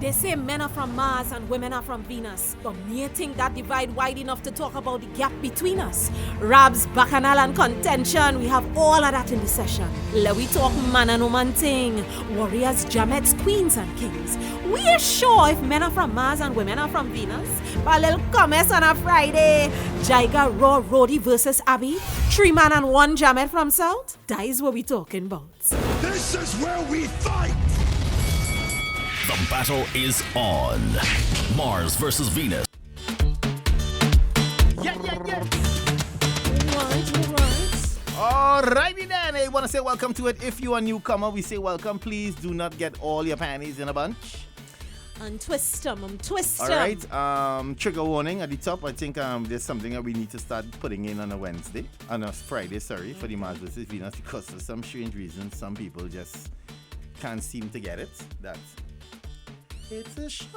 They say men are from Mars and women are from Venus, but me think that divide wide enough to talk about the gap between us. Rabs, bacchanal and contention, we have all of that in the session. Let we talk man and woman thing, warriors, jamets, queens and kings. We are sure if men are from Mars and women are from Venus. A little comments on a Friday. Jaiga, Raw, Roddy versus Abby. 3 man and 1 jamet from South. That is what we talking about. This is where we fight! The battle is on. Mars versus Venus. Yeah. Right. Alrighty then. I want to say welcome to it. If you are a newcomer, we say welcome. Please do not get all your panties in a bunch. And twist them, Alright. Trigger warning at the top. I think there's something that we need to start putting in on a Wednesday. On a Friday, for the Mars versus Venus, because for some strange reason, some people just can't seem to get it. That it's a show.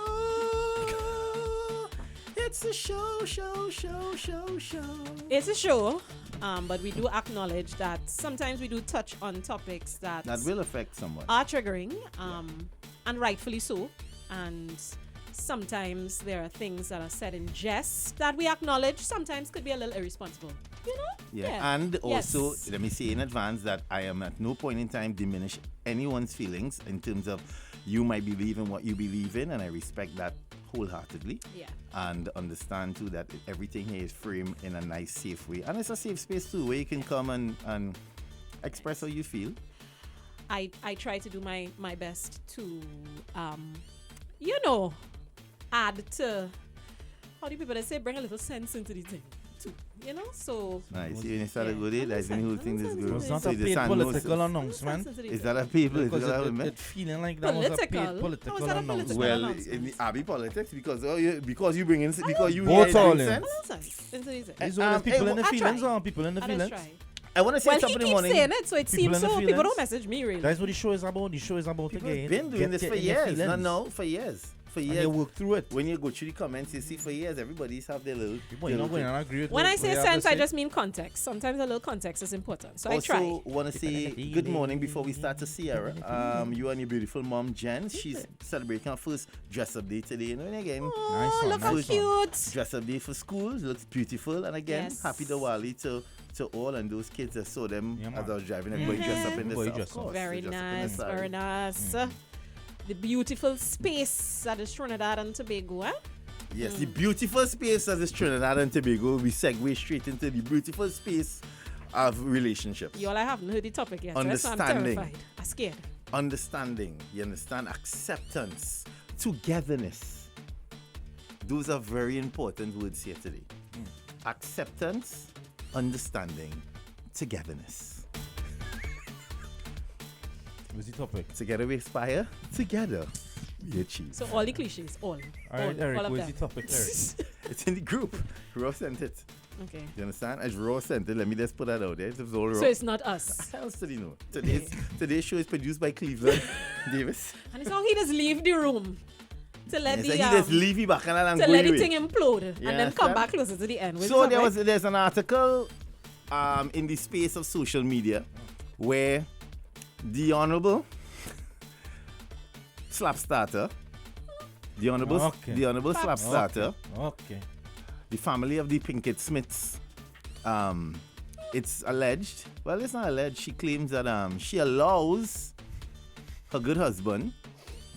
It's a show. It's a show, but we do acknowledge that sometimes we do touch on topics that will affect someone. Are triggering, and rightfully so. And sometimes there are things that are said in jest that we acknowledge sometimes could be a little irresponsible. You know? Yeah. And also, let me say in advance that I am at no point in time diminish anyone's feelings in terms of you might believe in what you believe in, and I respect that wholeheartedly. Yeah. And understand too that everything here is framed in a nice, safe way. And it's a safe space too, where you can come and express how you feel. I try to do my best to add to, how do people say, bring a little sense into the thing too, so nice. You started good it. I think who think this good. It's not a paid political announcement. Is that a paid political announcement? It feeling like that was a paid political announcement. Well, in the Abbey politics, because you bring in because you both all sense. Is all people in the feelings or people in the feelings? I want to say something in the morning. He keeps saying it, so it seems so. People don't message me really. That's what the show is about. The show is about People again. been doing this for years. No, for years. For years. And you work through it. When you go through the comments, you see for years everybody's have their little. You're not going to agree with when I what say you have sense, to I say. just mean context. Sometimes a little context is important. So Also, I try. want to say good morning before we start to Sierra. You and your beautiful mom, Jen. She's celebrating her first dress-up day today. And again, Oh, Nice look one, how nice cute. dress-up day for school. Looks beautiful. And again, Yes. happy Diwali to all and those kids. I saw them Yeah, as man. I was driving. Everybody dressed up in the Everybody of dressed up. course. Very They dressed up in the nice, sari. very nice. The beautiful space that is Trinidad and Tobago, eh? Yes, the beautiful space that is Trinidad and Tobago. We segue straight into the beautiful space of relationships. Y'all, I haven't heard the topic yet, right? So I'm Understanding. terrified. I'm scared. Understanding, you understand? Acceptance, togetherness. Those are very important words here today. Acceptance, understanding, togetherness. What's the topic? Together we aspire, together we achieve. So all the cliches, all. All right, Eric, all of what's the them. topic, Eric? It's in the group. Raw sent it. Okay. You understand? As Raw sent it, let me just put that out there. It was all Raw. So it's not us. How else did you know? Today's show is produced by Cleveland Davis. And it's how he just leave the room to let It's the like he just leave you back and to go let the away. thing implode and then understand? come back closer to the end. So there's an article in the space of social media where the Honorable Slap Starter, the Honorable Slap Starter, Okay. the family of the Pinkett Smiths, it's alleged, well it's not alleged, she claims that she allows her good husband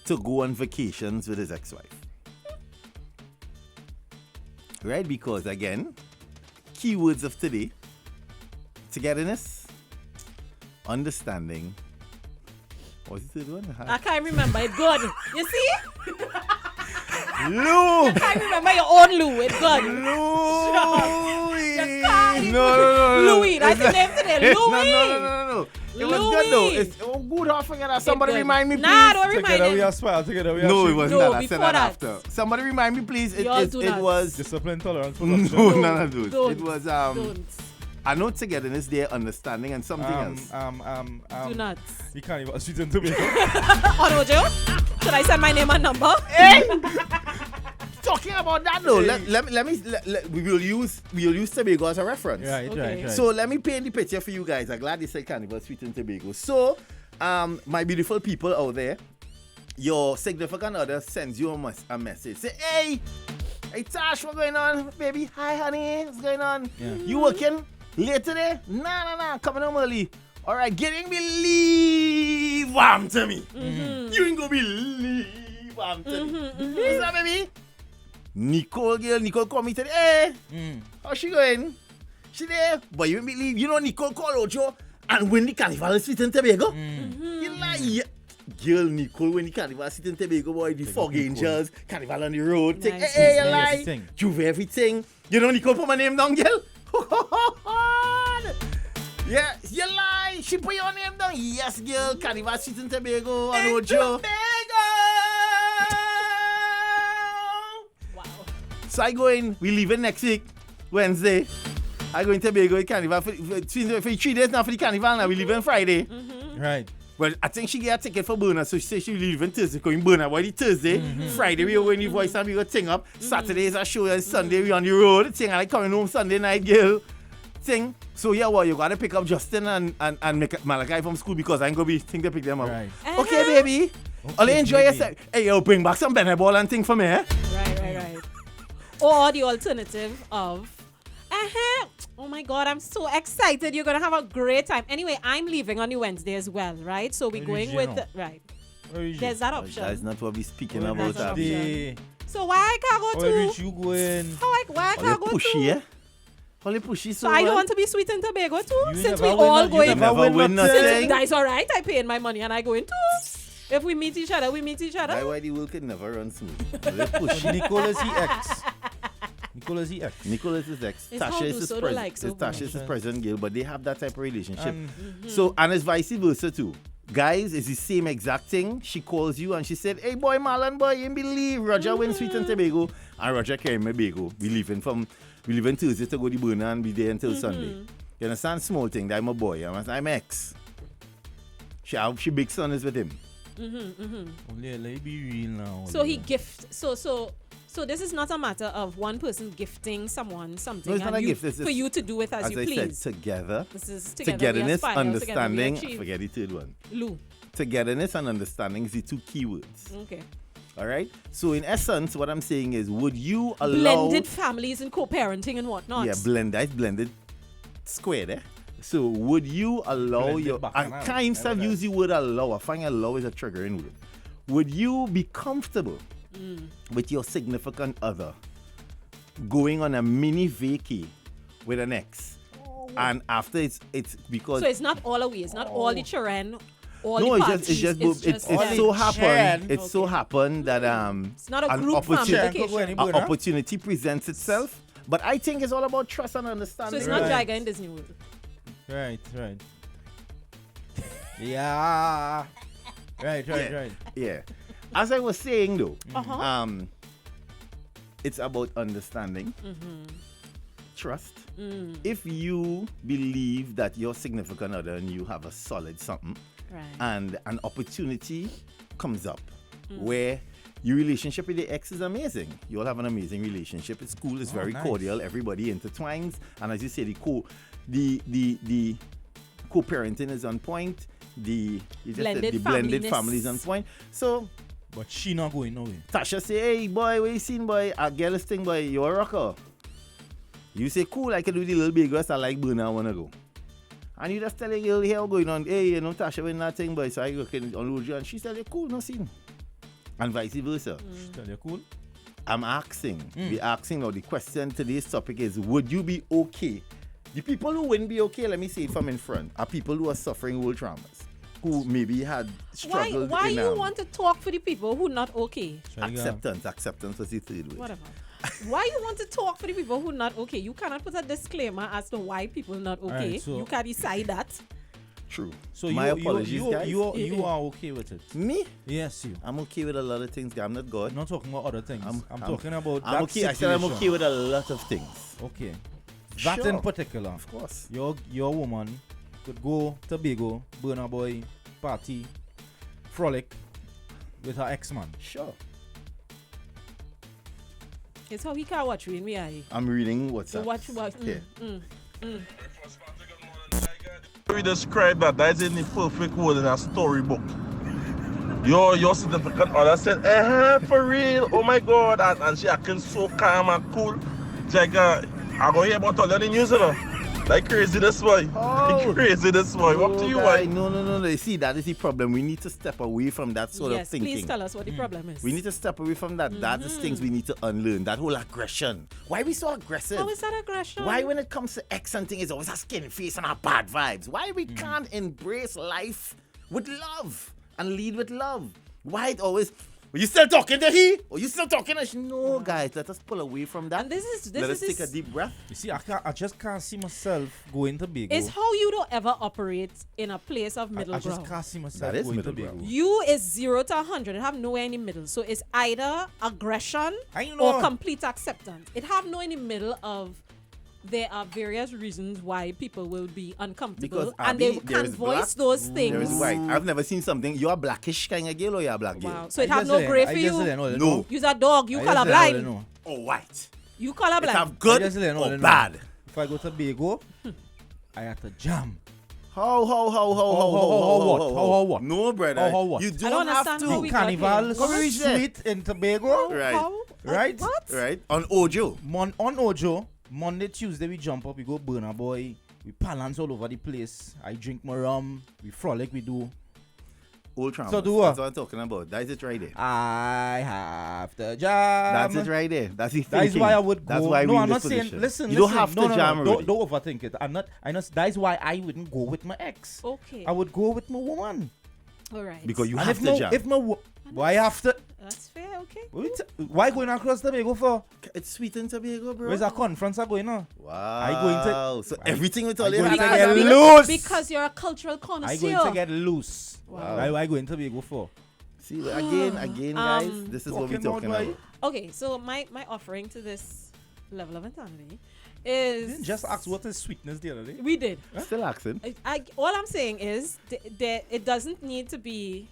to go on vacations with his ex-wife. Right, because again, keywords of today: togetherness, understanding. What's the third one? I can't remember. It's good. You see? Lou! I can't remember your own Lou. It's good. Louis! No. Louis. That's the name today. Louis. No. It was good though. It's good. I forget that. Somebody good. remind me, please. Nah, don't remind Together we him. aspire, together we No, it achieve. wasn't No, that. I said before that that. after. Somebody remind me, please. It Y'all do that. was. Discipline, tolerance, No, production. none of those. Don't. It was Don't. I know togetherness, their understanding, and something else. Do not. You can't even sweeten to me. Oh, no, Joe. Should I send my name and number? Talking about that though, we will use Tobago as a reference. Okay. Right. So let me paint the picture for you guys. I'm glad you said Carnival Sweet and Tobago. So, my beautiful people out there, your significant other sends you a message. Say, hey, Tash, what's going on? Baby, hi, honey, what's going on? Yeah. You working late today? Nah, coming home early. All right, getting believe warm to me. You ain't gonna believe warm to me. What's that, baby? Nicole called me today. Hey, how she going? She there, but you won't believe, Nicole called Ocho and when the carnival is sitting in Tobago. You like, yeah. Girl, Nicole, when the carnival is sitting in Tobago, boy, the fog angels, carnival on the road, Nice. hey, you Everything. like, Juve everything. Nicole put my name down, girl. Yeah, you lie. She put your name down. Yes, girl, carnival sitting in Tobago and Ocho. Wow. So I go in, we leaving next week, Wednesday. I go in Tobago carnival for 3 days now for the carnival now. We leaving Friday. Right. Well, I think she get a ticket for Burner, so she said she leaving Thursday, going Burner. Why the Thursday? Friday we go in the voice and we go ting up. Saturday is a show and Sunday we on the road. Ting, I like coming home Sunday night, girl. Ting. So yeah, well, you gotta pick up Justin and make Malachi from school because I ain't gonna be think to pick them up. Right. Okay, baby. Only enjoy baby. yourself. Hey, yo, bring back some Benny ball and thing for me, eh? Right. Or the alternative of, oh my God, I'm so excited. You're going to have a great time. Anyway, I'm leaving on the Wednesday as well, right? So we're going with, right. There's that option. That's not what we're speaking Where about. reach That's the- So why I can't go Where to? reach you going? Why I Only can't go pushy, to? eh? Only pushy, So I don't want to be sweet in Tobago too, You since never we win all no- going. You never win nothing. nothing. That's all right. I pay in my money and I go in too. If we meet each other, we meet each That's other. why the world can never run smooth. Only pushy. Nicholas EX. Nicholas EX. Nicholas is ex. It's how Tasha is do his so do president. like so Tasha is his president, girl, but they have that type of relationship. And So, and it's vice versa too. Guys, it's the same exact thing. She calls you and she said, hey boy, Marlon boy, you believe Roger went Sweet and Tobago and Roger carrying my bago. We leaving Tuesday to go to Burner and be there until Sunday. You understand? Small thing, that I'm a boy. I'm ex. She big son is with him. let be real now. So he gift. So this is not a matter of one person gifting someone something No, it's not and a you, gift. It's for you to do it as you I please. said, together. This is together. We Togetherness, aspire, understanding. together we achieve. Forget the third one. Lou. Togetherness and understanding is the two key words. Okay. All right. So in essence, what I'm saying is, would you allow Blended families and co-parenting and whatnot. Yeah, blended squared. Eh? So would you allow Blended your? I bacchanal. kind of use the word allow. I find allow is a triggering word. Would you be comfortable with your significant other going on a mini vacay with an ex, and after it's because So it's not all away. It's not all the children. All no, the it's parties. just it's them. so happened. Sharon. It's so happened that It's not a an group family Sharon could go vacation. anywhere. an opportunity presents itself. But I think it's all about trust and So understanding. it's not Right. Jaiga in Disney World. Right. Yeah. Right. Yeah. As I was saying though, Uh-huh. it's about understanding, trust. If you believe that your significant other and you have a solid something, Right. and an opportunity comes up where your relationship with the ex is amazing. You all have an amazing relationship. It's cool. It's very nice. cordial. Everybody intertwines, and as you say, the co-parenting is on point. The Blended blended familyness. family is on point. So But she not going nowhere. Tasha say, hey boy, what you seen boy? I get this thing boy, you a rocker. You say, cool, I can do the little big rest, I like Burner, I wanna go. And you just tell a girl here going on, hey, Tasha when that thing boy, so I can unload you and she said, cool, no scene. And vice versa. She tell you cool. I'm asking, the question today's topic is, would you be okay? The people who wouldn't be okay, let me say it from in front, are people who are suffering world traumas, who maybe had struggled Why in you want to talk for the people who not okay? acceptance was the third word. Whatever. Why you want to talk for the people who not okay? You cannot put a disclaimer as to why people not okay. Alright, so- you can decide that. True. So My apologies, guys. you are okay with it. Me? Yes, you. I'm okay with a lot of things. I'm not God. I'm not talking about other things. I'm I'm- talking about I'm that okay. I said I'm situation. okay with a lot of things. Okay. That in Sure. particular. Of course. Your woman could go to Tobago, Burner Boy, party, frolic with her ex-man. Sure. It's how we can watch in me eye. I'm reading what's So up. watch. Yeah. We describe that. That's in the perfect word in a storybook. your significant other said, for real, oh my God, and she acting so calm and cool. Jaiga, I'm going to hear about all the news, you know. Like crazy this boy. Like crazy this boy. Up to you, boy. No. You see, that is the problem. We need to step away from that sort of thinking. Please tell us what the problem is. We need to step away from that. That is things we need to unlearn. That whole aggression. Why are we so aggressive? How is that aggression? Why when it comes to X and thing, it's always a skin face and a bad vibes? Why we can't embrace life with love and lead with love? Why it always... Are you still talking to he? Or you still talking to she? No, guys, let us pull away from that. And this let us is take a deep breath. You see, I just can't see myself going to Bago. It's how you don't ever operate in a place of middle I ground. just can't see myself That is going middle to Bago. ground. You is 0 to 100. It have nowhere in the middle. So it's either aggression I know. or complete acceptance. It have no in the middle of there are various reasons why people will be uncomfortable Because, and Abby, they there can is voice black, those things. There is white. I've never seen something. You're a blackish kind of girl or you're a black girl? Wow. So it have no gray for you. No. You're a dog. You colorblind. Or white. You It colorblind. have good or bad. If I go to Bago, I have to jam. How what? No, brother. How what? You I don't don't have understand to. how we got here. Carnival Come reach there. sweet in Tobago. Right. How? Right? What? Right. On Ojo. On Ojo, Monday, Tuesday, we jump up, we go Burna Boy, we balance all over the place. I drink my rum, we frolic, we do. Old Trump. So do what? That's what I'm talking about. That's it right there. I have to jam. That's it right there. That's the That is thinking. why I would go. That's why no, we I'm in not this saying. position. Listen, you listen. don't have no, to jam already. don't overthink it. I'm not. That is why I wouldn't go with my ex. Okay. I would go with my woman. All right. Because you And have if to my, jam. if my, why after? That's fair. Okay. Why going across the Tobago for? It's sweet in Tobago, bro. Where's a conference are going on? Wow. I going to- So everything with all I you going have to to get get loose. Because you're a cultural I connoisseur. going to get loose. Wow. I going to Tobago for? See, again, guys, this is what we're Talking talking about about. Okay, so my offering to this level of insanity You is didn't just ask what is sweetness the other day. we did. Still asking. All I'm saying is it doesn't need to be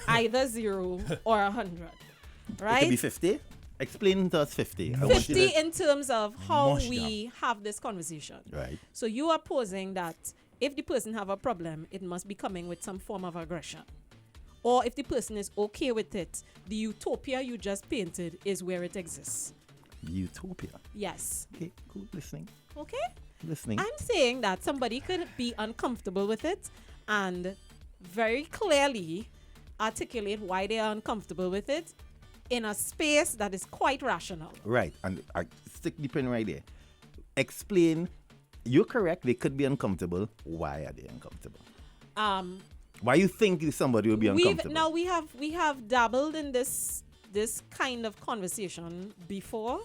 either 0 or 100, It right? could be 50. Explain to us 50. I want you 50 to- in terms of how Mush we have this conversation. Right. So you are posing that if the person have a problem, it must be coming with some form of aggression. Or if the person is okay with it, the utopia you just painted is where it exists. Utopia. Yes. Okay, cool. Listening. Okay? Listening. I'm saying that somebody could be uncomfortable with it and very clearly articulate why they are uncomfortable with it in a space that is quite rational. Right. And I stick the pen right there. Explain. You're correct. They could be uncomfortable. Why are they uncomfortable? Why you think somebody will be uncomfortable? We have dabbled in this kind of conversation before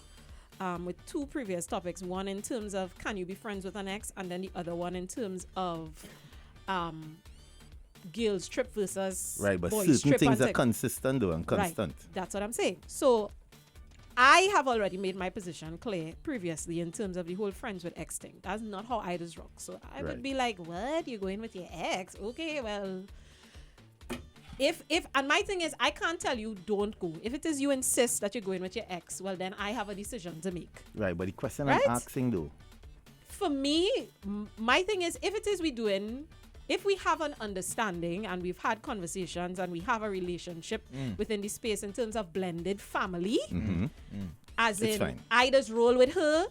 with two previous topics. One in terms of can you be friends with an ex, and then the other one in terms of girls trip versus Right, but boys certain trip things and are consistent though and constant. Right, that's what I'm saying. So I have already made my position clear previously in terms of the whole friends with ex thing. That's not how I just rock. So I would Right. be like, what? You're going with your ex? Okay, well. If and my thing is I can't tell you don't go. If it is you insist that you're going with your ex, well then I have a decision to make. Right, but the question Right? I'm asking though, For me, my thing is if it is if we have an understanding and we've had conversations and we have a relationship within the space in terms of blended family, as It's in fine. I just roll with her,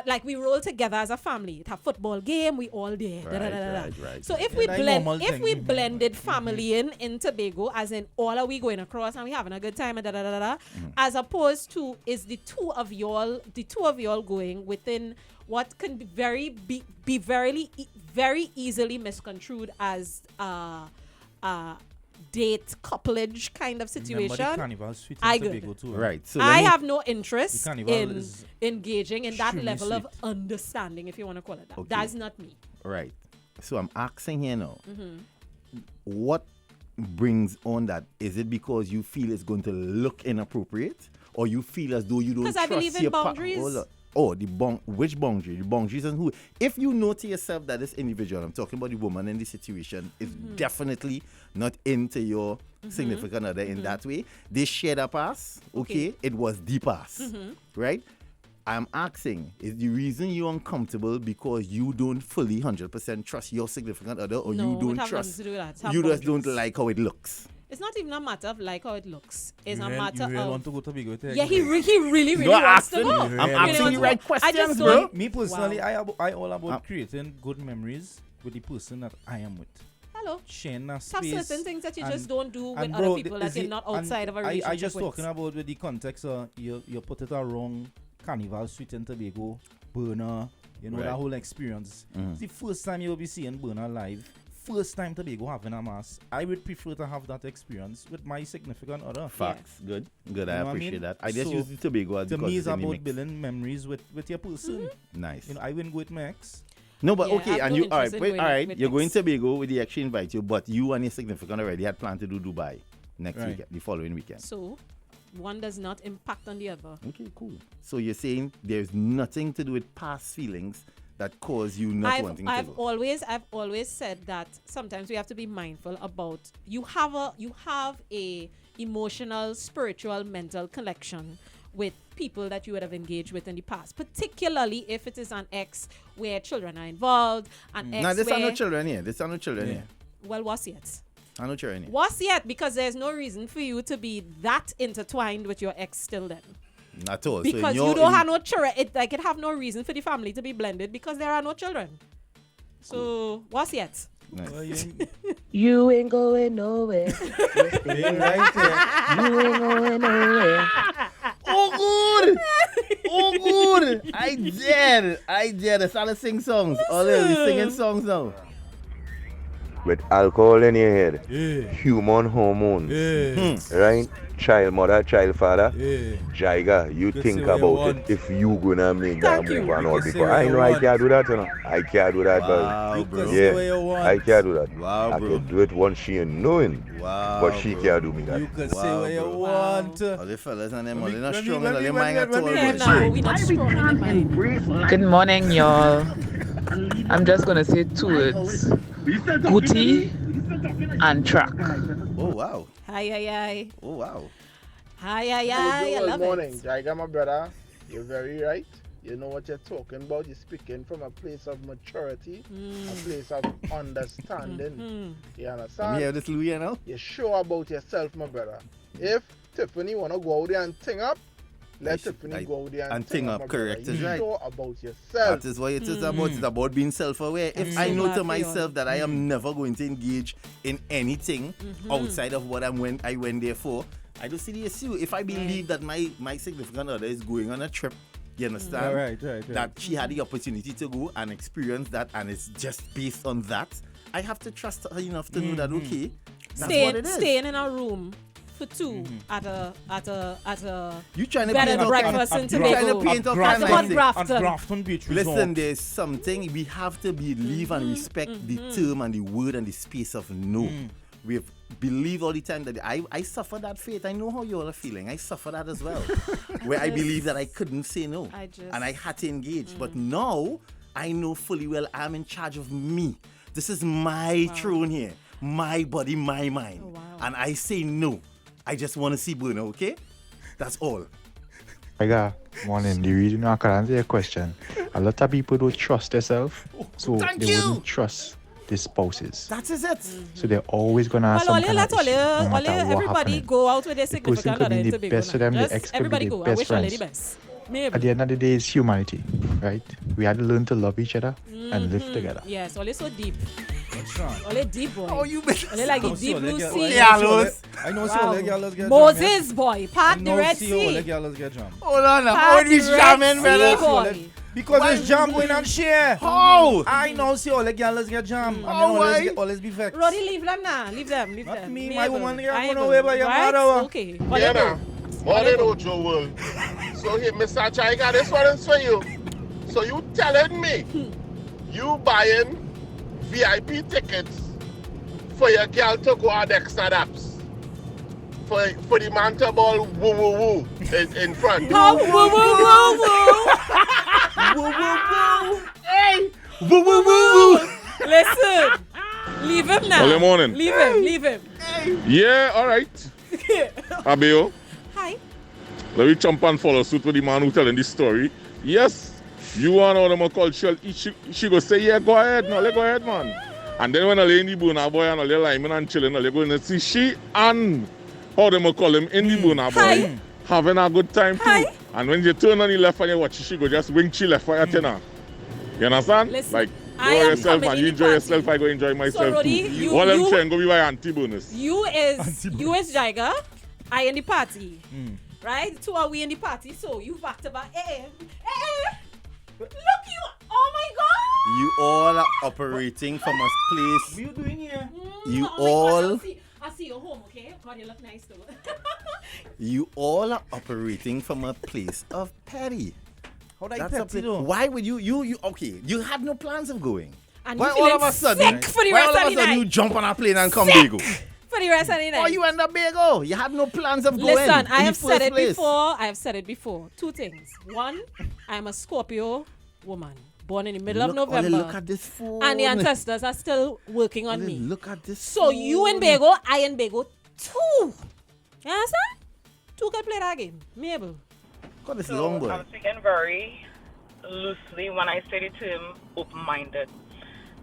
like we roll together as a family. It have football game, we all there. Right. So if Yeah, we that blend, normal if thing. we blended family in Tobago, as in all are we going across and we having a good time and as opposed to is the two of y'all going within what can be very easily misconstrued as date couplage kind of Remember the situation. carnival sweet I in good. Tobago too. Right. So I let me- have no interest The carnival in is engaging in that extremely level of sweet. understanding, if you want to call it that. Okay. That's not me. Right. So I'm asking here now. Mm-hmm. What brings on that? Is it because you feel it's going to look inappropriate, or you feel as though you don't 'Cause I trust believe in your boundaries. Hold on. Oh, which boundary? The boundaries and who? If you know to yourself that this individual, I'm talking about the woman in the situation, is Mm-hmm. definitely not into your significant other in that way, they shared a pass. Okay, it was the pass, Mm-hmm. right? I'm asking, is the reason you're uncomfortable because you don't fully 100% trust your significant other, or No, you it don't have trust, nothing to do with that. It have you just don't boundaries. like how it looks? It's not even a matter of like how it looks. It's a You matter really of want to go to Tobago? yeah, he really You're wants to asking go. me. I'm He really asking wants you to right go. I just questions, don't. bro. Me personally, Wow. I all about creating good memories with the person that I am with. Hello. Sharing a Have space. certain things that you and- just don't do with and other bro, people is that you're it- not and outside of a relationship I just with. talking about with the context of you put it around Carnival Suite in Tobago, Burner, you know, Right. that whole experience. Mhm. It's the first time you'll be seeing Burner live. First time Tobago having a mass. I would prefer to have that experience with my significant other. Facts. Good. Good. You I know what I appreciate mean? that. I just So, use the Tobago as To because me, it's it's in the about mix. building memories with your person. Nice. You know, I wouldn't go with my ex. No, but Yeah, I okay, have and no you all right, interest in wait, going all right. with You're going ex. to Tobago with the ex she invite you, but you and your significant already had planned to do Dubai next Right. weekend, the following weekend. So, one does not impact on the other. Okay, cool. So you're saying there's nothing to do with past feelings that cause you not wanting to I've go. always said that sometimes we have to be mindful about you have a emotional, spiritual, mental connection with people that you would have engaged with in the past, particularly if it is an ex where children are involved, an ex Now, this where are no children here. This are no children Yeah. here. well, what's yet? I no children here. What's yet? Because there's no reason for you to be that intertwined with your ex still then. Not all. Because so you don't have no children. It have no reason for the family to be blended because there are no children. So what's yet? Nice. Well, you, You ain't going nowhere. you right there. You ain't going nowhere. Oh, good. Oh, good. I did. I started sing songs. Oh, we singing songs now. With alcohol in your head, Yeah. human hormones, Yeah. right? Child mother, child father. Yeah. Jaiga, you can think say what you about want. it if you gonna make that Thank you. move and You all can say before. what I you know I want. can't do that, you know. I can't do that, Wow, You bro. can say what Yeah, you want. I can't do that. Wow, I bro. can do it once she ain't knowing, Wow. but she bro. can't do me that. You can say Wow, what you bro. want. All the fellas and them, all Let they me- not let me- strong, let all me- they let mind me- at let all. me- Yeah, bro. no, we not strong in the mind. Good morning, y'all. I'm just gonna say 2 words: booty and track. Oh, wow. Hi. Oh, wow. Hi. I Good love morning, it. Jaiga, my brother. You're very right. You know what you're talking about. You're speaking from a place of maturity, a place of understanding. You Let me understand? hear this Louis now. You're sure about yourself, my brother. If Tiffany wanna go out there and ting up, let Tiffany go out there and and ting up, my brother. correct, is You're right. sure about yourself. That is what it is about. It's about being self-aware. If I so know glad to for you. myself that I am never going to engage in anything outside of what I went there for, I don't see the issue. If I believe that my significant other is going on a trip, you understand? Right. That she had the opportunity to go and experience that, and it's just based on that, I have to trust her enough to know that okay, that's what it is. Staying in a room for two at a You trying to bed paint and all breakfast kind- in you trying to Tobago. paint all Grafton. kinds of things. Grafton. At Grafton Beach Resort. Listen, there's something we have to believe and respect the term and the word and the space of no. We believe all the time that I suffer that fate. I know how you all are feeling. I suffer that as well. Where I believe that I couldn't say no. And I had to engage. But now I know fully well I'm in charge of me. This is my throne here. My body, my mind. Oh, wow. And I say no. I just want to see Bruno, okay? That's all. Jaiga, morning. The reason I can answer your question, a lot of people don't trust themselves, so Thank they you. wouldn't trust their spouses. That is it. So they're always gonna have Well, some kind of issue, no matter what everybody happening. go out with their The person significant could other be in the Tobago best now. for them, the Just ex could be everybody the go. I best wish all the friends. best. Maybe. At the end of the day, it's humanity, right? We had to learn to love each other and live together. Yes, all so deep. What's wrong? All deep boy. Oh, you bet. All like the I deep know blue see all sea. the- Yeah, Los. I know see Wow. all the girls get Moses boy, jam. part I the know Red see all the Sea. girls get jam. Hold on now. Part How we the Red jamming, Sea, brother? boy. Because it's jam going on share. How? I know see all the girls get jam. And then Oh, why? always be vexed. Roddy, leave them now. Leave them. Not me, Me my able. woman, yeah, I I'm able. gonna by your Right? mother. Okay. Yeah, Whatever. now. Morning, Ojo World. So here, Mr. Jaiga, this one is for you. So you telling me you buying VIP tickets for your girl to go on extra daps? For the man to ball woo woo woo in front. Oh, woo, woo, woo, woo. Woo, woo, woo. Hey! Woo, woo, woo, woo. Listen. Leave him now. Early morning. Leave him. Yeah, all right. Abio, Hi. let me jump and follow suit with the man who telling this story. Yes, you want all them cultural. She go say, yeah, go ahead, no, let go ahead, man. And then when I lay in the Bona Boy and I lay Lyman and chilling, I going to see she and how they may call him in the Bona Boy having a good time too. And when you turn on the left and you watch she go just wing she left for your tenor. You understand? Listen, like I go am yourself coming and in you the enjoy party. yourself, I go enjoy myself Rudy, too. All them trying go be my anti-bonus. You is Jaiga, I in the party. Right? Two are we in the party, so you back to back. Look you, oh my God! You all are operating from a place. What are you doing here? You Oh my all. God, I'll see you home, okay? God, you look nice though. You all are operating from a place of petty. How that That's petty a though? Why would you okay? You had no plans of going. And Why you all of feeling a sudden? sick for the Why rest all of of the a sudden night? you jump on a plane and come Bago? For the rest of the night. Or you end up Bago? You had no plans of going. Listen, I in have the said first it place. before. I have said it before. Two things. One, I'm a Scorpio woman, born in the middle of November. Look at this fool. And the ancestors are still working on me. Look at this. So you in Bago, I in Bago too. You understand? Two can play that game. Mabel. God, this So long boy. I'm speaking very loosely when I say the term open-minded.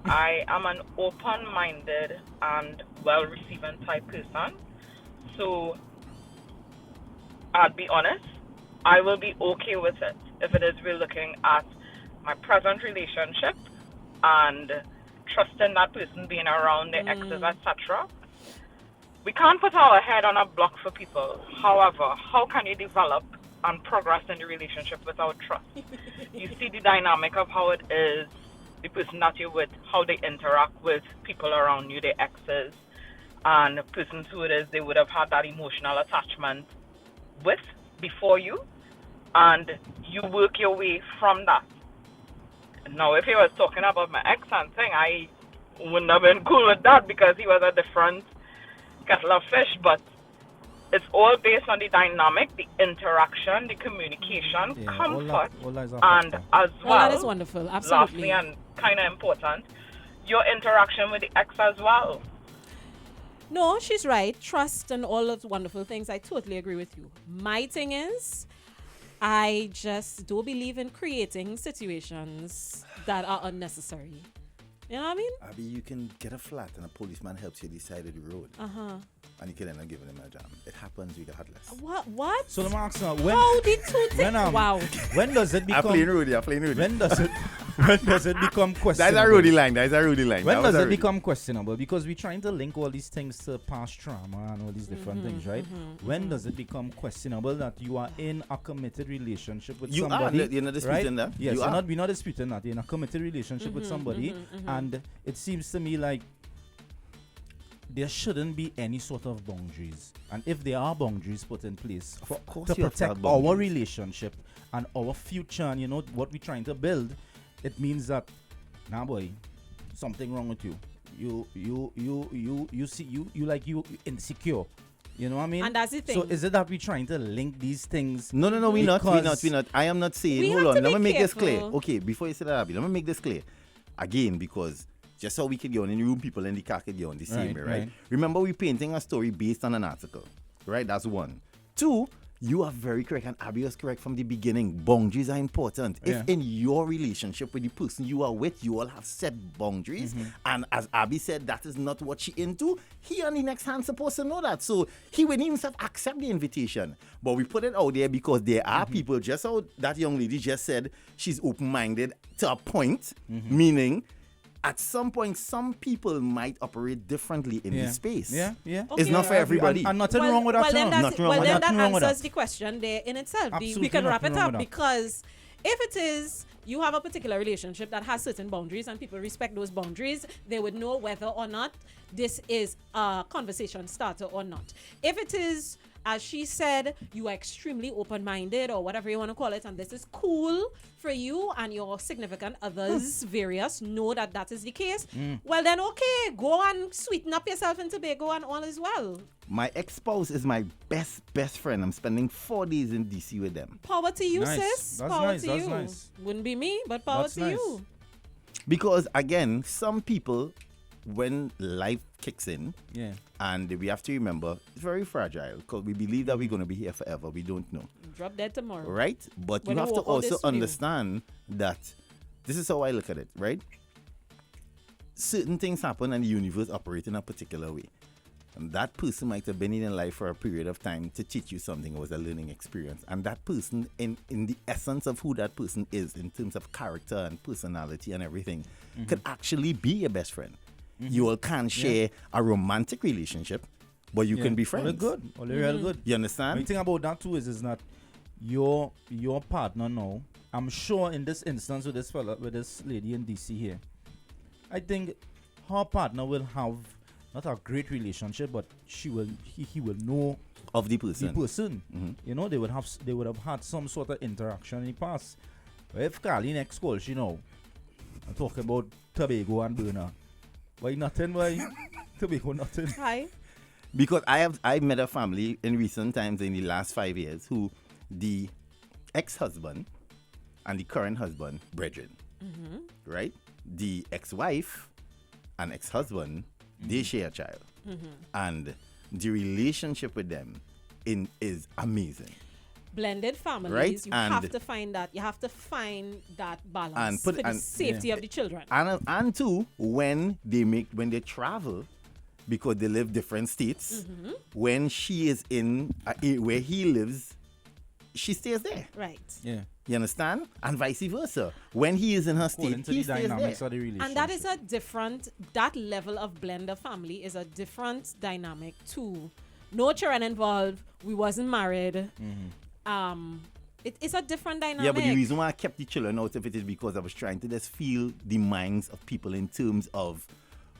I am an open-minded and well-receiving type person. So I'll be honest, I will be okay with it if it is we're looking at my present relationship and trusting that person being around the exes, etc. We can't put our head on a block for people. However, how can you develop and progress in the relationship without trust? You see the dynamic of how it is, the person that you're with, how they interact with people around you, the exes, and persons who it is they would have had that emotional attachment with before you, and you work your way from that. Now, if he was talking about my ex and thing, I wouldn't have been cool with that because he was a different kettle of fish, but it's all based on the dynamic, the interaction, the communication, comfort, and as well, that is wonderful. Absolutely. lastly and kind of important, your interaction with the ex as well. No, she's right. Trust and all those wonderful things. I totally agree with you. My thing is, I just don't believe in creating situations that are unnecessary. You know what I mean? Abby, you can get a flat and a policeman helps you decide the road. And you can end up giving him a jam. It happens regardless. What? So the marks are when. How did two things? Wow. When does it become? I'm playing Rudy. When does it become questionable? That's a Rudy line. That's a Rudy line. When does it become questionable? Because we're trying to link all these things to past trauma and all these different things, right? When does it become questionable that you are in a committed relationship with somebody? You're not disputing that? Yes, we're not disputing that. You're in a committed relationship with somebody, and it seems to me like there shouldn't be any sort of boundaries. And if there are boundaries put in place to protect our relationship and our future and you know what we're trying to build, it means that nah boy, something wrong with you. You see you insecure. You know what I mean? And that's the thing. So is it that we're trying to link these things? No, we're not. I am not saying. Hold on, let me make this clear. Okay, before you say that, Abby, let me make this clear. Again, because just so we can get on in the room, people in the car can get on the same way, right? Remember, we're painting a story based on an article, right? That's one. Two, you are very correct, and Abby was correct from the beginning. Boundaries are important. If in your relationship with the person you are with, you all have set boundaries, and as Abby said, that is not what she into, he on the next hand supposed to know that. So he wouldn't even accept the invitation. But we put it out there because there are people, just how that young lady just said, she's open-minded to a point, meaning at some point, some people might operate differently in this space. It's not for everybody. And nothing wrong with that. That answers the question there in itself. We can wrap it up because if it is you have a particular relationship that has certain boundaries and people respect those boundaries, they would know whether or not this is a conversation starter or not. If it is, as she said, you are extremely open-minded or whatever you want to call it, and this is cool for you and your significant others, various, know that that is the case, well then okay, go and sweeten up yourself in Tobago and all as well. My ex-spouse is my best friend. I'm spending 4 days in DC with them. Power to you, sis. That's power nice. to That's you. nice. Wouldn't be me, but power That's to nice. you. Because again, some people, when life kicks in, and we have to remember, it's very fragile because we believe that we're going to be here forever. We don't know. Drop dead tomorrow. Right? But When you I have to walk out also this view. understand that this is how I look at it, right? certain things happen and the universe operates in a particular way. And that person might have been in your life for a period of time to teach you something. It was a learning experience. And that person, in the essence of who that person is, in terms of character and personality and everything, could actually be your best friend. You all can't share a romantic relationship, but you can be friends. Only good. Only real good. You understand? The thing about that too is that your partner now, I'm sure in this instance with this fella, with this lady in DC here, I think her partner will have not a great relationship, but he will know of the person. You know, they would have had some sort of interaction in the past. But if Carly next call, she know, I'm talking about Tobago and Burner. Why nothing? Why Tobago nothing? Hi. Because I've met a family in recent times in the last 5 years who the ex-husband and the current husband brethren, right? The ex-wife and ex-husband, they share a child, and the relationship with them is amazing. Blended families, right? You have to find that balance for the safety of the children. And too, when they travel, because they live different states, when she is in where he lives, she stays there. Right. Yeah. You understand? And vice versa. When he is in her state, he stays there. And that is that level of blender family is a different dynamic too. No children involved. We wasn't married. It's a different dynamic. Yeah, but the reason why I kept the children out of it is because I was trying to just feel the minds of people in terms of,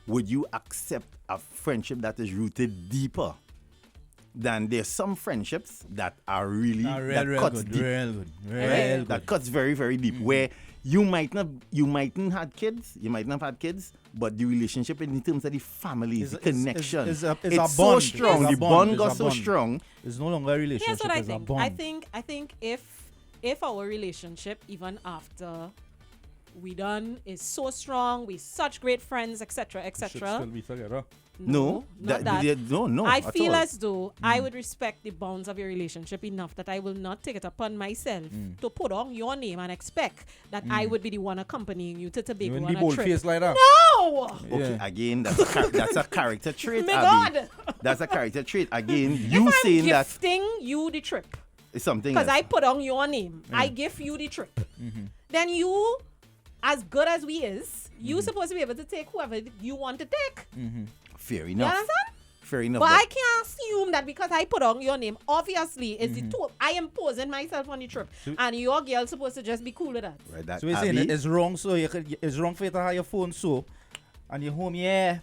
would you accept a friendship that is rooted deeper than there's some friendships that are really real good. That cuts very, very deep. Where you might not have kids, but the relationship in terms of the family, the connection, it's so strong. The bond got so strong. It's no longer a relationship. Here's what I it's think. A bond. I think if our relationship, even after we done, is so strong, we're such great friends, etc., etc. Should still be together. No, not that. No. I feel as though I would respect the bounds of your relationship enough that I will not take it upon myself to put on your name and expect that I would be the one accompanying you to Tobago on a trip. Face like that. No! Okay, again, that's a character trait. My Abby. God! That's a character trait. Again, If you I'm saying that gifting you the trip, is something because else. I put on your name, I give you the trip. Then you, as good as we is, you supposed to be able to take whoever you want to take. Fair You enough. understand? Fair enough. But I can't assume that because I put on your name, obviously, is the two. I am posing myself on the trip, and your girl supposed to just be cool with that. Right, that So you're saying it's wrong, so it's wrong for you to have your phone so, and you're home, and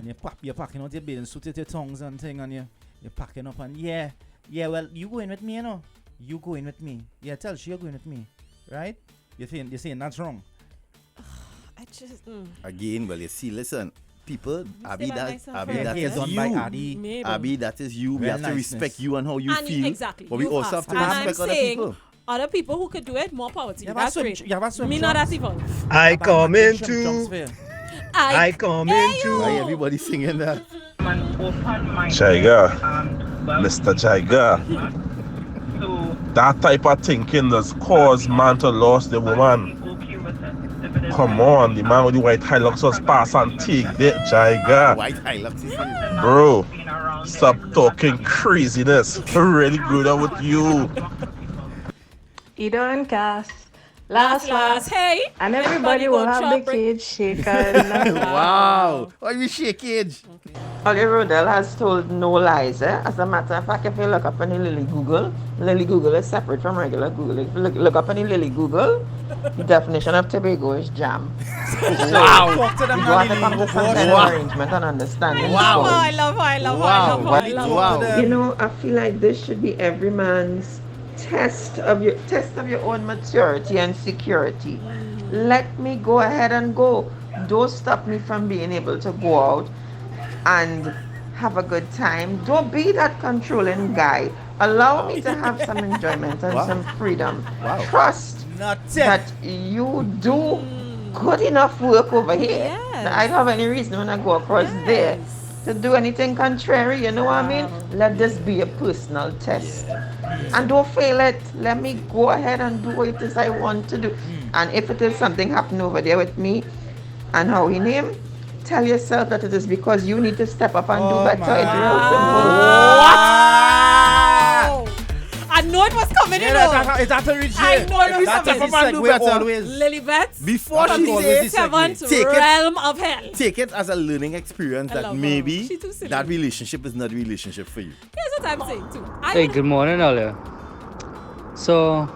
you're packing out your bathing suit with your tongues and thing, and you're packing up, and well, you going with me, you know? You going with me. Yeah, tell she you're going with me, right? You're saying that's wrong. I just... Again, well, you see, listen, people, Abby, that is done you. by Addy. Maybe. Abby, that is you. We Real have to niceness. respect you and how you And feel. exactly. But we you also have to asked. And respect I'm other saying, people. other people who could do it, more power to you. That's great. Me not that evolved. I come into. I come into. Why everybody singing that? I'm an open-minded Jaiga. and Mr. Jaiga. So That type of thinking does cause man to lose the woman. okay with it. If it is Come on, the man with the white Hilux was pass and take that, Jaiga. White Hilux is here. Bro, being around stop there, talking craziness. I'm really good at with you. Ido and Cass. Last. Hey! And everybody will have the cage shaken. Wow. Why you shake age? Ollie Rodell has told no lies. As a matter of fact, if you look up on the Lily Google is separate from regular Google. If you look up on the Lily Google, the definition of Tobago is jam. Wow. Talk to them You now, have to Lily. come to some kind of arrangement and understanding. I love her. You know, I feel like this should be every man's test of your own maturity and security. Let me go ahead and go. Don't stop me from being able to go out and have a good time. Don't be that controlling guy. Allow me to have some enjoyment and some freedom. Trust that you do good enough work over here. That I don't have any reason when I go across there to do anything contrary. You know what I mean? Let this be a personal test. And don't fail it. Let me go ahead and do what it is I want to do. And if it is something happening over there with me and how he name, tell yourself that it is because you need to step up and do better. It's real simple. I know it was coming, you know. It's at a reach. I know it was coming. Always. Lilybeth, Before she says, seventh realm of hell. Take it as a learning experience I that love her. maybe She too silly. that relationship is not a relationship for you. Here's what I'm saying too. Hey, good morning, Ola. So,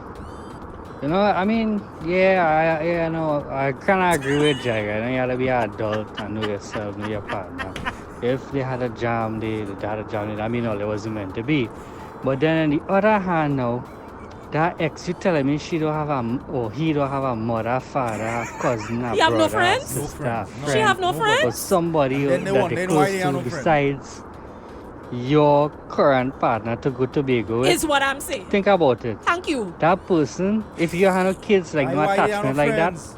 you know, I mean, I know, I kind of agree with Jaiga. You know, you gotta be an adult and know yourself, know your partner. If they had a jam, they had a jam. I mean, all it wasn't meant to be. But then on the other hand, now, that ex, you telling me she don't have he don't have a mother, father, cousin, a You have no brother, friends? sister, No friend. She have no friends? Or somebody Then they that want- they then why close they to have no friend? besides your current partner to go to Tobago with. Is what I'm saying. Think about it. Thank you. That person, if you have no kids, like no Why they have no attachment like that, friends?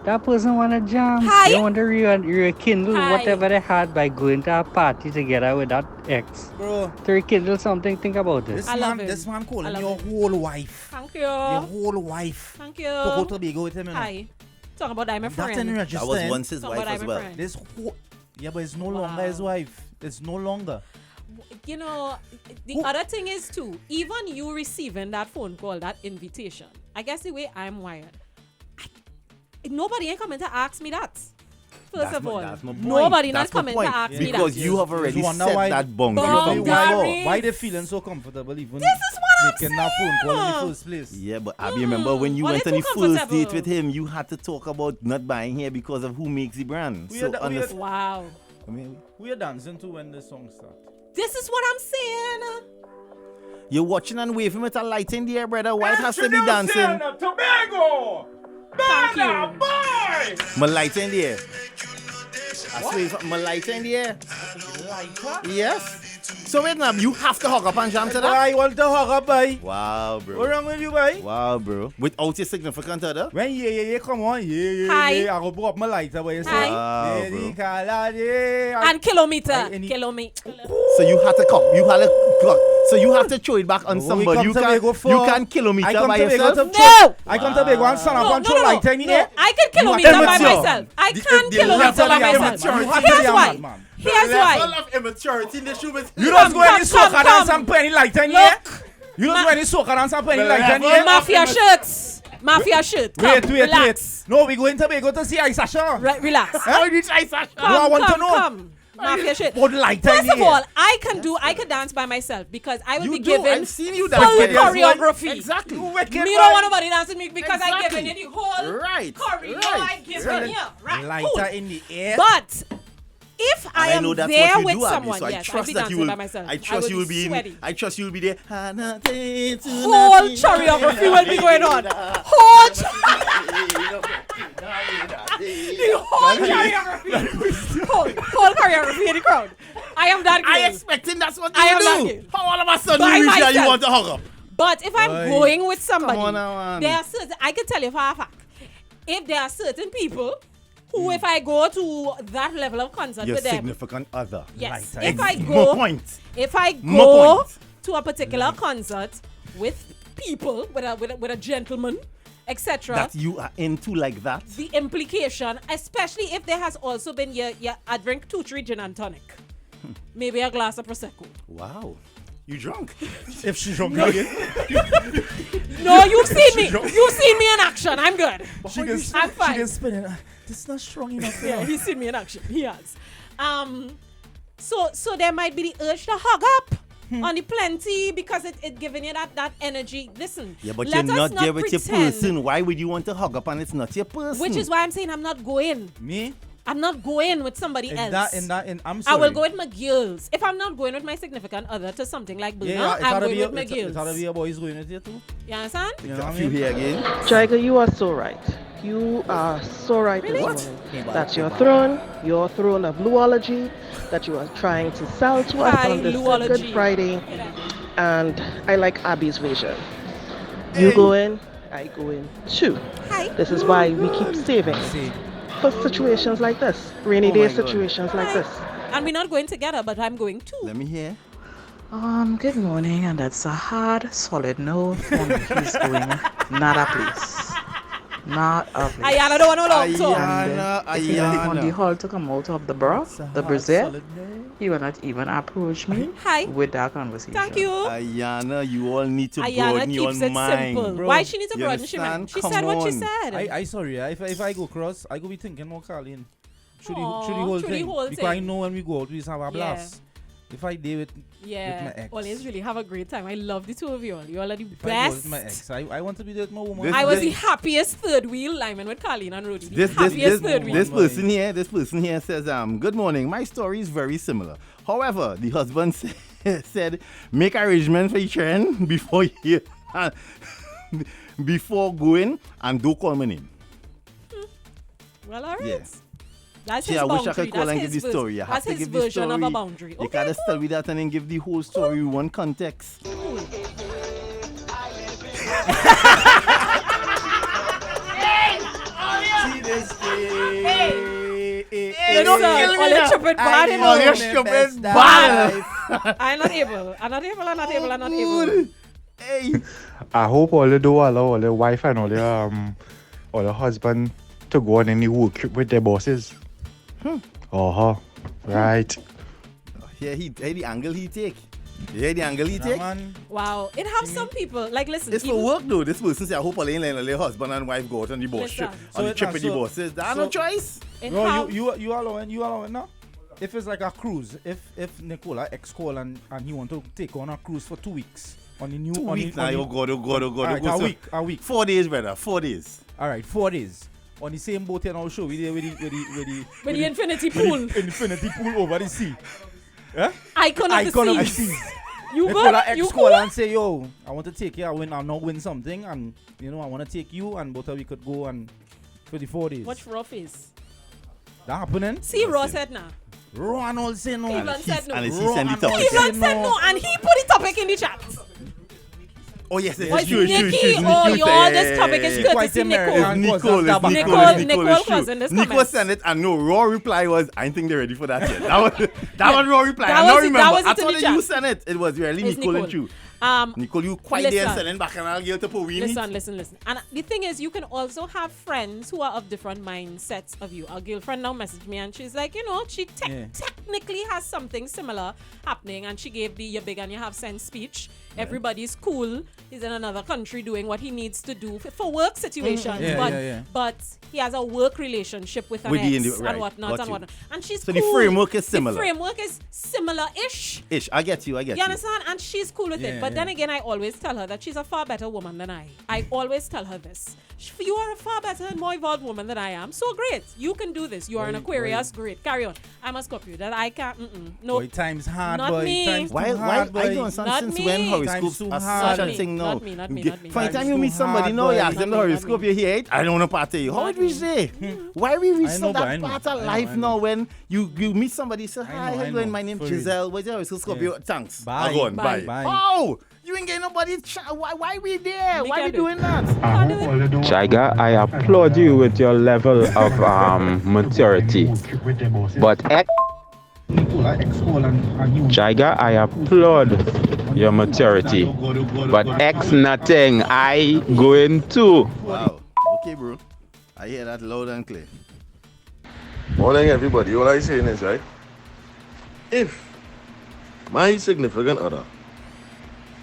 that person want to jam. Hi. They want to rekindle Hi. whatever they had by going to a party together with that ex. Bro, To rekindle something, think about it. this I love man, him. this man I calling love your him. whole wife. Thank you. Your whole wife. Thank you. To go to Tobago with him, you know. Hi. Talk about I'm a That's friend. in register. That was once his Talk wife about as I'm a well. friend. This whole, yeah, but it's no longer his wife. It's no longer. You know, the other thing is too, even you receiving that phone call, that invitation, I guess the way I'm wired, nobody ain't coming to ask me that. First of all, that's my point. nobody That's not coming my to point. ask me that. Because you have already You wonder set why- that boundary Boundary. from Boundaries. Why they feeling so comfortable even This is what I'm making that phone call in the saying. first place? Yeah, but I remember when you Well, went they on the too first date comfortable. with him, you had to talk about not buying here because of who makes the brand. We So are- we are- Wow. I mean, Who you dancing to when the song start? This is what I'm saying. you're watching and waving with a light in the air, brother. Why it has to be dancing? Tobago! Thank you. My light in the air. I swear, my light in the air. Yes. So wait now, you have to hug up and jam to that? I want to hug up, boy. Wow, What bro. wrong with you, boy? Wow, bro. Without your significant other? When yeah, come on, yeah, Hi. I go blow up my lighter, boy. Hi. Wow, Lady bro. Kala, yeah. And kilometer. any- Kilometer. So you had to come. You had to. So you have to throw it back on When we somebody. come You to can. Tobago for- You can kilometer I come by to Tobago yourself. to No! I come to Tobago and stand up No, and no, throw no, lighter in the no. air. I can You kilometer are by immature. myself. I The- can the kilometer level by of myself. immaturity. You have to Here's be a why. madman. Here's The why. level of immaturity in this room is. You don't go any come, soca dance come. and put any lighter in the air. Look. You don't go any soca dance and put any The lighter in the level air. Mafia shirts. Mafia shirt. Come, Wait. relax. No, we going to Tobago to see Ice Sasha. Relax. How did you try Sasha? Come, No, I want to come, know. come. Mafia shit. Put lighter in First the of air. all, I can dance by myself because I will You be do. given I've seen you full dance. Yes, choreography. Exactly. You wicked Me boy. don't want nobody dancing with me because I Exactly. given you the whole Right. choreo. Right. I give Right. it here. Right. Lighter Cool. in the air. But if I And am know that's there what you with do, Abby, someone, so I yes, I'll trust be that dancing you will. by myself. I trust you will be. sweaty. I trust you will be there. Whole choreography will be going on. Whole the whole choreography. whole choreography in the crowd. I am that girl. I expecting that's what I you am that do. girl. How all of a sudden By you reach there, you myself. want to hug up? But if I'm Boy. going with somebody, Come on now, man. there are certain, I can tell you for a fact, if there are certain people who, if I go to that level of concert Your with them, significant other. yes, Lighter. if I More go, point. if I More go point. to a particular concert with people, with a gentleman, etc., That you are into like that. the implication, especially if there has also been I drink 2-3 gin and tonic, maybe a glass of prosecco. Wow. You drunk? If she's drunk No. again. No, you've seen me. You've seen me in action. I'm good. She can, I'm fine. She can spin it. This is not strong enough. Yeah, he's seen me in action. He has. So there might be the urge to hug up on the plenty because it giving you that energy. Listen. Yeah, but let you're us not there with your pretend- person. Why would you want to hug up and it's not your person? Which is why I'm saying I'm not going. Me? I'm not going with somebody else. I'm I sorry. will go with my girls. If I'm not going with my significant other to something like Buna, Yeah, it's I'm gotta going be with my it's girls. gotta be a boys going with you too. You understand? You know what I you mean? here again? Jaiga, you are so right. You are so right Really? this morning. That's your throne of Luology that you are trying to sell to us Hi, on this Luology. Good Friday. And I like Abby's vision. You go in, I go in too. Hi. This is why we keep saving for situations like this, rainy Oh day my God. situations like this. And we're not going together, but I'm going too. Let me hear. Good morning, and that's a hard, solid no for me. He's going nada, please. Not a place. Ayana don't want no long talk. And if you want the hull to come out of the broth, the brisette, you will not even approach me with that conversation. Thank you. Ayana, you all need to Ayana broaden your keeps it mind. simple. Bro, Why she need to you broaden she mind? understand? She Come said what she on. said. I sorry, if I go cross, I go be thinking more Carlin. Through the Aw, whole through the thing. whole Because I thing. know when we go out, we just have a blast. If I deal with my ex. Always really have a great time. I love the two of you all. You all are the If I go best. with my ex, I want to be there with my woman. I was the happiest third wheel lineman with Carlene and Rudy. This Third wheel. person here says, good morning. My story is very similar. However, the husband said, make arrangement for each end before you before going and don't call my name. Well, all right. Yeah. That's See, his I boundary. wish I could call and give the story. You have That's to his give the version story. of a boundary. You gotta tell me that and then give the whole story one context. See this You know, all your stupid bad, you know. All your stupid bad. I'm not able. Hey. I hope all the allow all the wife and all the husband to go on any work trip with their bosses. Right. Here the angle he take. Yeah, the angle he take. Wow. It have some people, like, listen. It's for work though. This person say, I hope all the husband and wife go out on the boss trip. On the trip with the bosses. That's no choice. No, you allow it now? If it's like a cruise, if Nicola ex-call and he want to take on a cruise for 2 weeks on the new... 2 weeks now, oh God. Right, a week. 4 days, brother, 4 days. Alright, 4 days. On the same boat and I'll show you there with the infinity pool. Infinity pool over the sea. Huh? Icon of the seas. You Nicola go, ex-call and say, yo, I want to take you, I now win something and, I want to take you and both of we could go and for the 4 days. Watch Raw face. That happening? See, Raw said now. Ronald said no. Cleveland said no. And he sent the topic. Cleveland said no, and he put the topic in the chat. Oh, yes, Was Nikki, y'all, this topic is courtesy Nicole. Nicole cousin, this Nicole sent it, and no, raw reply was, I don't think they're ready for that yet. That was raw reply. I don't remember. I thought that you sent it. It was really Nicole and you. Nicole, you quite there sending back and I'll get to Powini. Listen. And the thing is, you can also have friends who are of different mindsets of you. A girlfriend now messaged me and she's like, she technically has something similar happening, and she gave the "you're big and you have sense" speech. Yeah. Everybody's cool. He's in another country doing what he needs to do for work situations. But he has a work relationship with an ex and whatnot. And she's so cool. The framework is similar. The framework is similar-ish. I get you. You understand? And she's cool with it. But then again, I always tell her that she's a far better woman than I. I always tell her this. You are a far better and more evolved woman than I am. So great. You can do this. You are an Aquarius. Great. Carry on. I'm a Scorpio. That I can't. No. Boy, time's hard, not boy. Me. Time's why don't since when horoscopes are such a thing now? Not me. By the time you meet somebody now, you ask them the horoscope, you hear it. I don't want to party you. How would we say? Why we reach that part of life now when you meet somebody, say, hi, how you doing? My name's Giselle. What's your horoscope? Thanks. Bye. Bye. Oh! You ain't getting nobody. Why we there? Why we doing that? Jaiga, I applaud you with your level of maturity. But Jaiga, I applaud your maturity. But X nothing. I going to. Wow. Okay, bro. I hear that loud and clear. Morning, everybody. All I saying is, right? If my significant other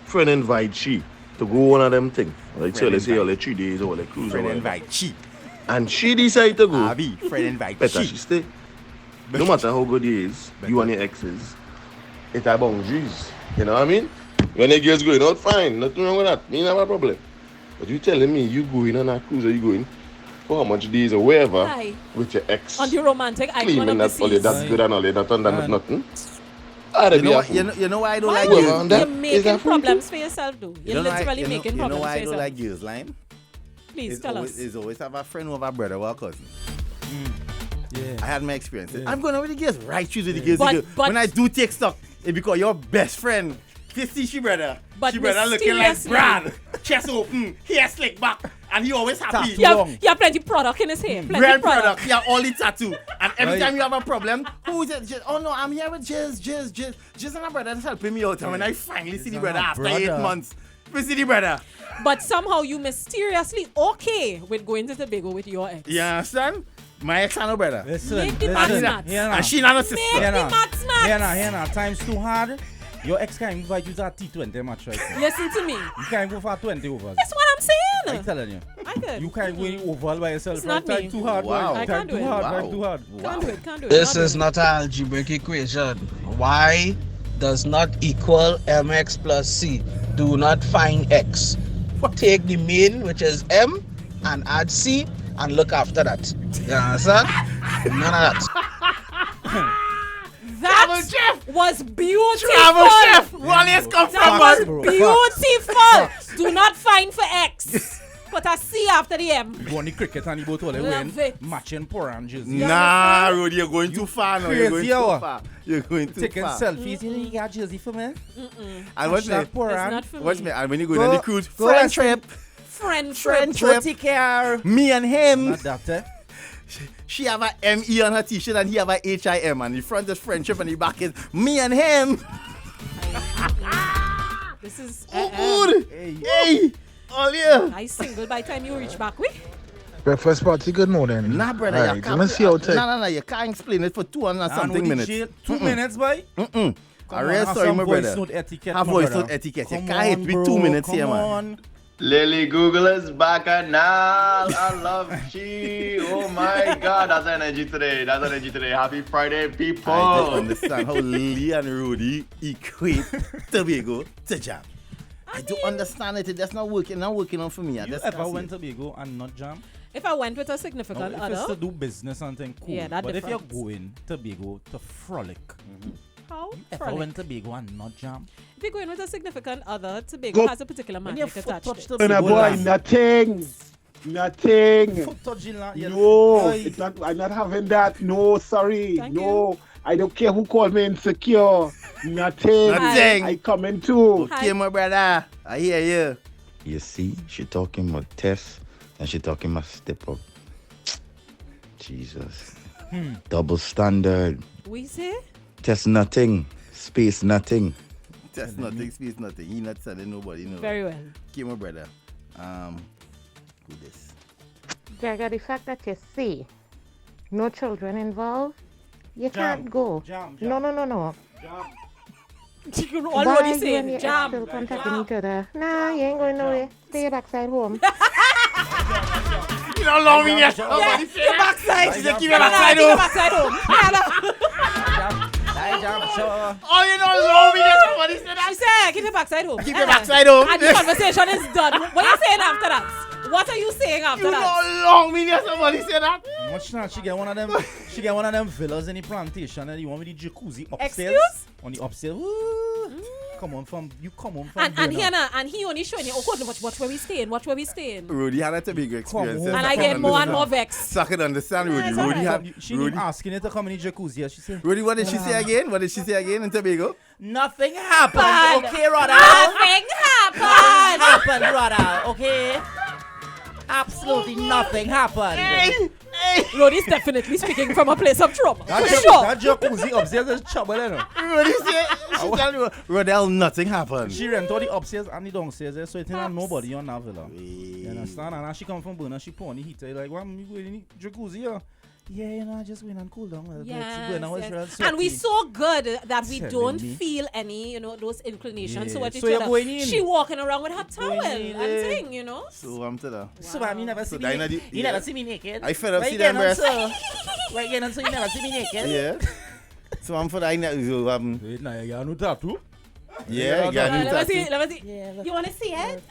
friend invite she to go one of them things, like so let's say all like 3 days or like cruise, friend invite she, and she decide to go, friend invite better she stay. No matter how good he is, you and your exes, it are boundaries. You know what I mean? When the girls going out, fine, nothing wrong with that. Me not have a problem. But you telling me you going on a cruise or you going for how much days or wherever with your ex, on the romantic icon of the seas. All that's good and all that and that nothing. You know why I don't like girls? You're making problems for yourself, though. You're literally making problems for yourself. You know why I don't like girls, Lime? Please tell us. It's always have a friend or a brother or a cousin. Yeah. I had my experience. I'm going with the girls, right? Choose with the girls. When I do take stock, it's because your best friend, she brother looking like Brad, chest open, hair slick back, and he always happy. He have plenty product in his hair. Real product. He have all the tattoo. And every time you have a problem, who is it? Oh no, I'm here with Jizz and my brother that's helping me out. And when I finally see the brother after 8 months, Visit the brother. But somehow you mysteriously okay with going to Tobago with your ex. You understand? My ex and no brother. Make the maths nuts. And she not a sister. Make the maths nuts. Here now. Time's too hard. Your ex can't invite you to a T20 match right now. Listen to me. You can't go for 20 overs. That's what I'm saying. I'm telling you. I could. You can't go in oval by yourself. It's not Time me. too hard. Wow. I can't do it. Time too hard. Can't do it. This is not an algebraic equation. Y does not equal mx plus c. Do not find x. Take the mean, which is m, and add c, and look after that. You understand? None of that. That was beautiful. Travel chef. Wallace come from That us. was beautiful. Do not find for X. Put a C after the M. You want the cricket and you both all Love wearing it. matching oranges. Nah, Rudy, you're going too far now. You're going Crazy too hour. far. You're going too Taking far. selfies. You got jersey for me? And what's That me? poor It's Ann. not for What's me. me? And when you go on the cruise, go friend and trip. Friend Friend trip. trip. Take care. Me and him. Not that, eh? She have a M-E on her t-shirt and he have a H-I-M. And the front is friendship and the back is me and him. This is Good. Hey. All here. I single by the time you reach back. We. Breakfast party, good morning. Nah, brother, Alright, you can't. let's see how it No, you can't explain it for 200 and something minutes. 2 minutes, boy. I'm real have sorry, some my voice brother. note etiquette, Have my voice brother. note etiquette. You Come can't hit on, me bro, 2 minutes here, come man. on. Lily Google is back and now I love she. Oh my God, that's energy today. Happy Friday, people. I don't understand how Lee and Rudy equate Tobago to Jam. I don't understand it. That's not working. Not working on for me. You ever went to Tobago and not Jam? If I went with a significant If it's to other. do business and thing, cool. Yeah, that but different. if you're going to Tobago to frolic, How? you ever Frolic. went to Tobago and not Jam? If you're going with a significant other, Tobago has a particular When your magic foot attached touch to the it. No, boy, nothing. Foot touching land. Yeah, No, boy. it's not, I'm not having that. No, sorry. Thank no, I don't care who called me insecure. Nothing. Nothing. I coming too. Okay, my brother. I hear you. You see, she talking about test and she talking about step up. Jesus. Double standard. We say? Test nothing. Space nothing. That's nothing, space nothing. He not telling nobody. No. Very well. Okay, my brother. Who this? Jaiga, the fact that you see no children involved, you Jam. can't go. Jam. No. You can Why already you and say your ex jam. still contacting each other? Nah, you ain't going nowhere. Stay your backside home. You don't love me yet. Yeah, your backside. She said keep your backside Keep your home. backside home. Jam, sure. Oh, you don't love me yet. Somebody said She that. said, keep your backside home. Keep your backside home. And the conversation is done. What are you saying after that? What are you saying after You that? don't love me yet. Somebody said that. Much not, she get one of them. She get one of them villas in the plantation, and you want me the jacuzzi upstairs. Excuse? On the upstairs. Ooh. Come on from And there he now. and he only showing you, oh God, watch where we staying, watch where we staying. Rudy had a Tobago experience. on. And I get more and more vexed. So I can understand Rudy. it's Rudy alright. had. She Rudy. didn't asking her to come in the jacuzzi. She said, Rudy, what did she say again? What did she say again in Tobago? nothing happened. Bad. Okay, Rodal. Nothing happened. happened, Rodal. Okay. Absolutely nothing happened. Rodi's definitely speaking from a place of trouble. That, For sure. that jacuzzi upstairs is trouble, you know. Rudy said, she tell you, Rodel, nothing happened. She rent all the upstairs and the downstairs there, so it ain't nobody on that villa. You understand? And as she come from Burner, she put on the heater. Like, why am you going in the jacuzzi here? Yeah, you know, I just went and cool down. Yes. And we so good that we Telling don't me. feel any, those inclinations Yeah. towards each So you're other. going in. She walking around with her towel in, and thing, you know. So I'm to the. So, I mean, never see Dinah me. did- You yeah. never see me naked. I fed up Why see you them getting on, breasts. sir? Why you getting on, so you never see me naked? Yeah. So I'm for the. Wait, now you got no tattoo? Yeah, you got a new Let me see. tattoo. Let me see. You want to see it?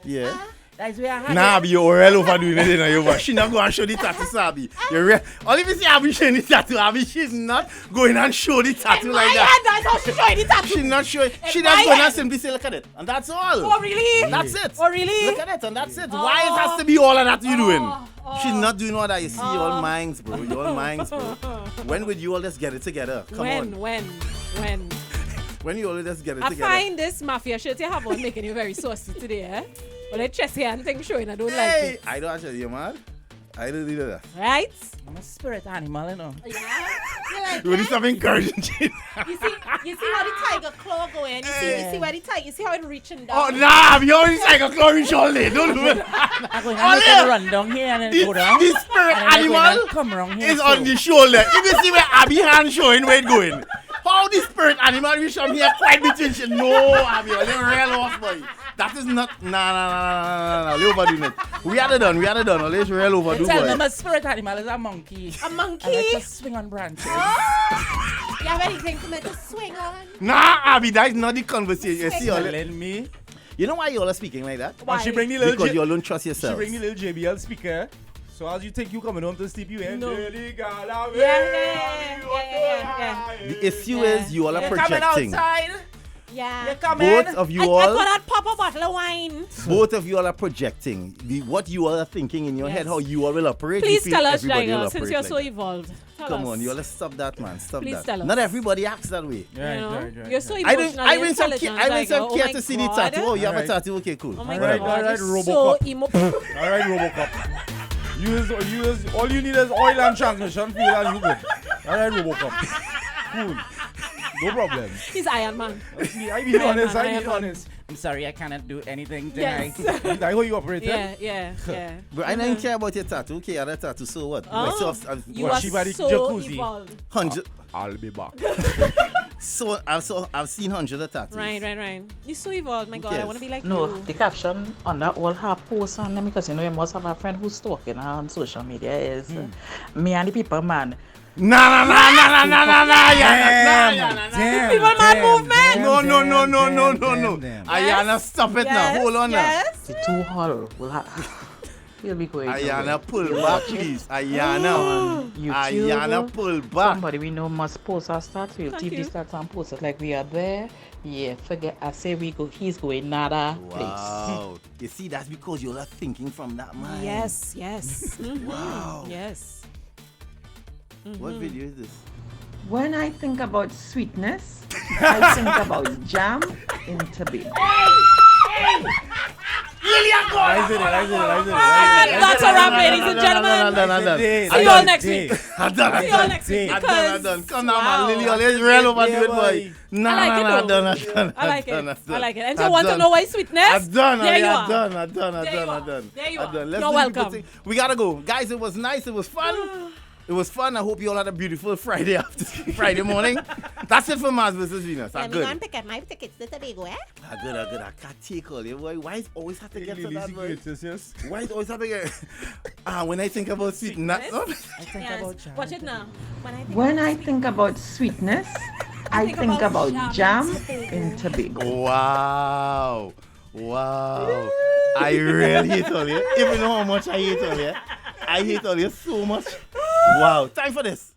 Yeah. That's where I had Nah, it. be your real overdoing it, you know. She not going to show the tattoo, Sabi. You're real. All if you see Abby showing the tattoo, Abby, she's not going and show the tattoo like that. That's how she showing the tattoo. She's not showing. She In just my going and head. simply say, look at it. And that's all. Oh, really? That's it. Oh, really? Look at it, and that's it. Why it has to be all of that you doing? Oh. She's not doing all that. You see, all minds, bro. You all minds, bro. When would you all just get it together? Come on. When? When you all just get it I together? find this mafia shirt you have on making you very saucy today, eh? But the chest here and thing showing, I don't like Hey, it. I don't actually, you mad? I don't do that. Right? I'm a spirit animal, you know. Yeah? You like Really that? some encouraging. You see how the tiger claw going? You see where the tiger? You see how it reaching down? Oh nah, you already tiger claw reach all day. Don't do it. I'm going to run down here and then go down. This spirit and then animal come around here is on the shoulder. You can see where Abby hand showing where it going. How the spirit animal reach from here quite between shit. No, Abby, you're real off, boy. That is not. Nah. You're overdoing it. We had it done. Let's real overdo, boy. Tell them a spirit animal is a monkey. A monkey? I like to swing on branches. You have anything to make a swing on? Nah, Abby, that is not the conversation. You see, Telling me. You know why you all are speaking like that? Why? She bring the little because you all don't trust yourself. She bring the little JBL speaker. So as you think you coming home to sleep, you ain't. No. Yeah. The issue is you all are projecting. Coming outside. Yeah. You're coming. Both of you all. I thought I'd pop a bottle of wine. Both of you all are projecting. What you all are thinking in your head, how you all will operate. Please you feel tell us, everybody will Jaiga, since operate you're like so that. evolved. Come on, you all stop that, man. Stop Please that. tell us. Not everybody acts that way. Right. You're so I emotionally went some intelligent. care to see the tattoo. Oh, you have a tattoo? Okay, cool. Oh my All right, God. Robocop. So All right, Robocop. Use all you need is oil and transmission fuel and you good. All right, Robocop. Cool. No problem. He's Iron Man. I be honest. I'm sorry, I cannot do anything tonight. Yes. I how you operate. Yeah. But I don't care about your tattoo. Okay, other tattoo. So what? You are so evolved. 100. I'll be back. So I've seen hundreds of tattoos. Right. You're so evolved, my God. I want to be like No, you. the caption on that all her posts on them because you know you must have a friend who's stalking her on social media is me and the people man. Nah. Damn. People man movement. No. Ayana, stop it now. Hold on now. The two hall will have. He'll be going. Ayana, pull back, please. Ayana. Ayana, pull back. Somebody we know must post our stats. We'll TV stats and post it like we are there. Yeah, forget. I say we go. He's going nada place. Wow. You see, that's because you're not thinking from that mind. Yes. Wow. Yes. What video is this? When I think about sweetness, I think about jam in Tobago. I did it. That's a wrap, ladies and gentlemen. I'm done. See you all next week. I'm done. Come now, man. Lily, let's real overdo it, boy. I'm done. I like it. And you want to know why sweetness? I'm done. There you are. I'm done. There you are. Let's You're welcome. We gotta go. Guys, it was nice. It was fun. I hope you all had a beautiful Friday morning. That's it for Mars vs. Venus. I'm going to get my tickets to Tobago, eh? Good. I can't take all you, boy. Why is always have to get to that, boy? Why is always have to get... when I think about sweetness... I think about jam. Watch it now. When I think about sweetness, I think about jam in Tobago. Wow. I really hate all you. Even know how much I hate all you. I hate all you so much. Wow. Time for this.